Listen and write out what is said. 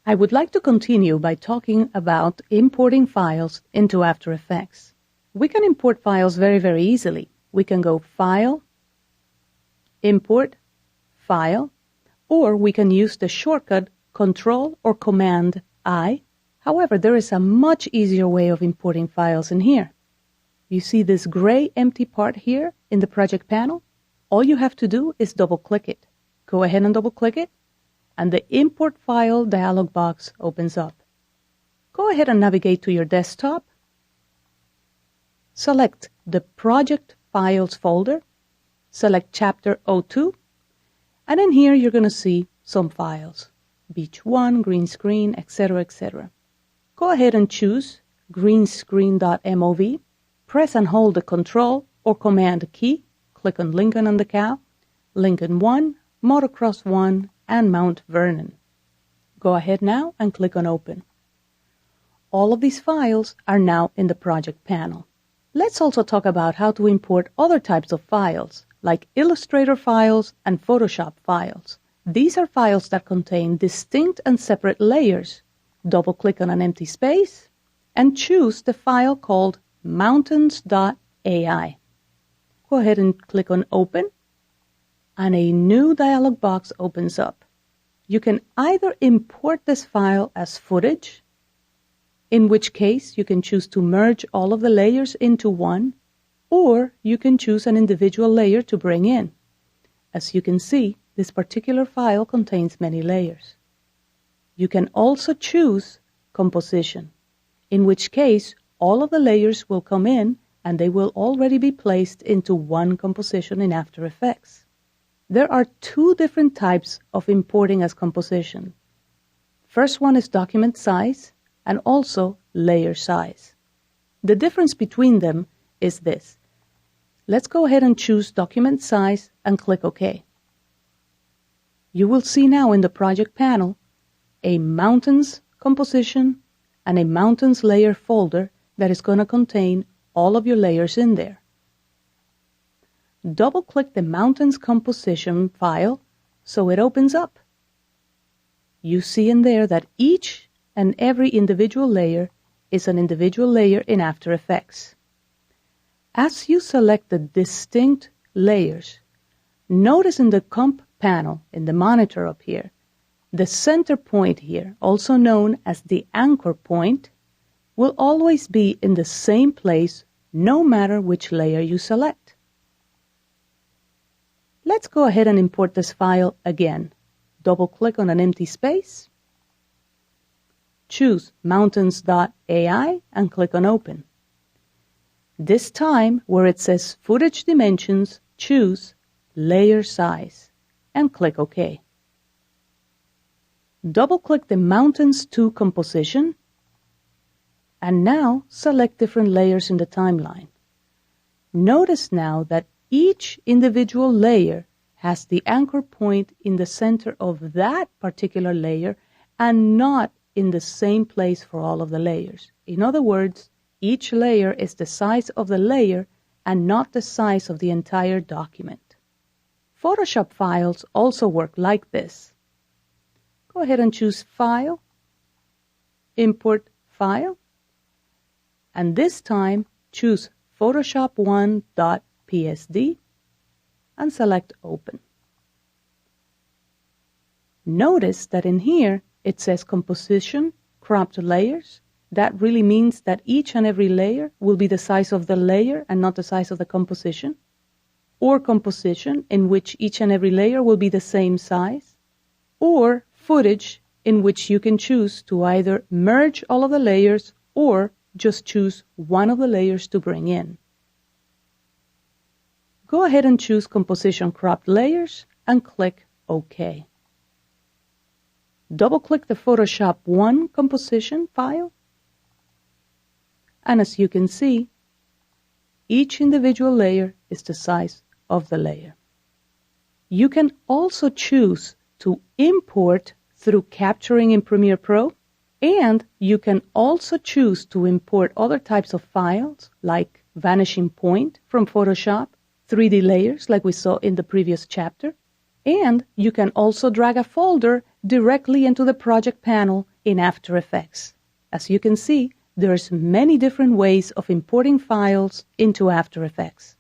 I would like to continue by talking about importing files into After Effects. We can import files very easily. We can go File, Import, File, or we can use the shortcut Control or Command I. However, there is a much easier way of importing files in here. You see this gray empty part here in the project panel? All you have to do is double-click it. Go ahead and double-click it, and the Import File dialog box opens up. Go ahead and navigate to your desktop. Select the Project Files folder. Select Chapter 02. And in here, you're going to see some files. Beach 1, green screen, etc., etc. Go ahead and choose greenscreen.mov. Press and hold the Control or Command key. Click on Lincoln and the Cow, Lincoln 1, Motocross 1, and Mount Vernon. Go ahead now and click on Open. All of these files are now in the project panel. Let's also talk about how to import other types of files, like Illustrator files and Photoshop files. These are files that contain distinct and separate layers. Double-click on an empty space and choose the file called mountains.ai. Go ahead and click on Open, and a new dialog box opens up. You can either import this file as footage, in which case you can choose to merge all of the layers into one, or you can choose an individual layer to bring in. As you can see, this particular file contains many layers. You can also choose composition, in which case all of the layers will come in and they will already be placed into one composition in After Effects. There are two different types of importing as composition. First one is document size and also layer size. The difference between them is this. Let's go ahead and choose document size and click OK. You will see now in the project panel a mountains composition and a mountains layer folder that is going to contain all of your layers in there. Double-click the mountains composition file so it opens up. You see in there that each and every individual layer is an individual layer in After Effects. As you select the distinct layers, notice in the comp panel in the monitor up here, the center point here, also known as the anchor point, will always be in the same place no matter which layer you select. Let's go ahead and import this file again. Double-click on an empty space, choose mountains.ai and click on Open. This time, where it says Footage Dimensions, choose Layer Size and click OK. Double-click the Mountains 2 composition and now select different layers in the timeline. Notice now that each individual layer has the anchor point in the center of that particular layer and not in the same place for all of the layers. In other words, each layer is the size of the layer and not the size of the entire document. Photoshop files also work like this. Go ahead and choose File, Import File, and this time choose Photoshop1.psd and select Open. Notice that in here it says Composition, Cropped Layers. That really means that each and every layer will be the size of the layer and not the size of the composition. Or Composition, in which each and every layer will be the same size. Or Footage, in which you can choose to either merge all of the layers or just choose one of the layers to bring in. Go ahead and choose Composition Cropped Layers and click OK. Double-click the Photoshop 1 composition file, and as you can see, each individual layer is the size of the layer. You can also choose to import through capturing in Premiere Pro, and you can also choose to import other types of files like Vanishing Point from Photoshop, 3D layers like we saw in the previous chapter, and you can also drag a folder directly into the project panel in After Effects. As you can see, there's many different ways of importing files into After Effects.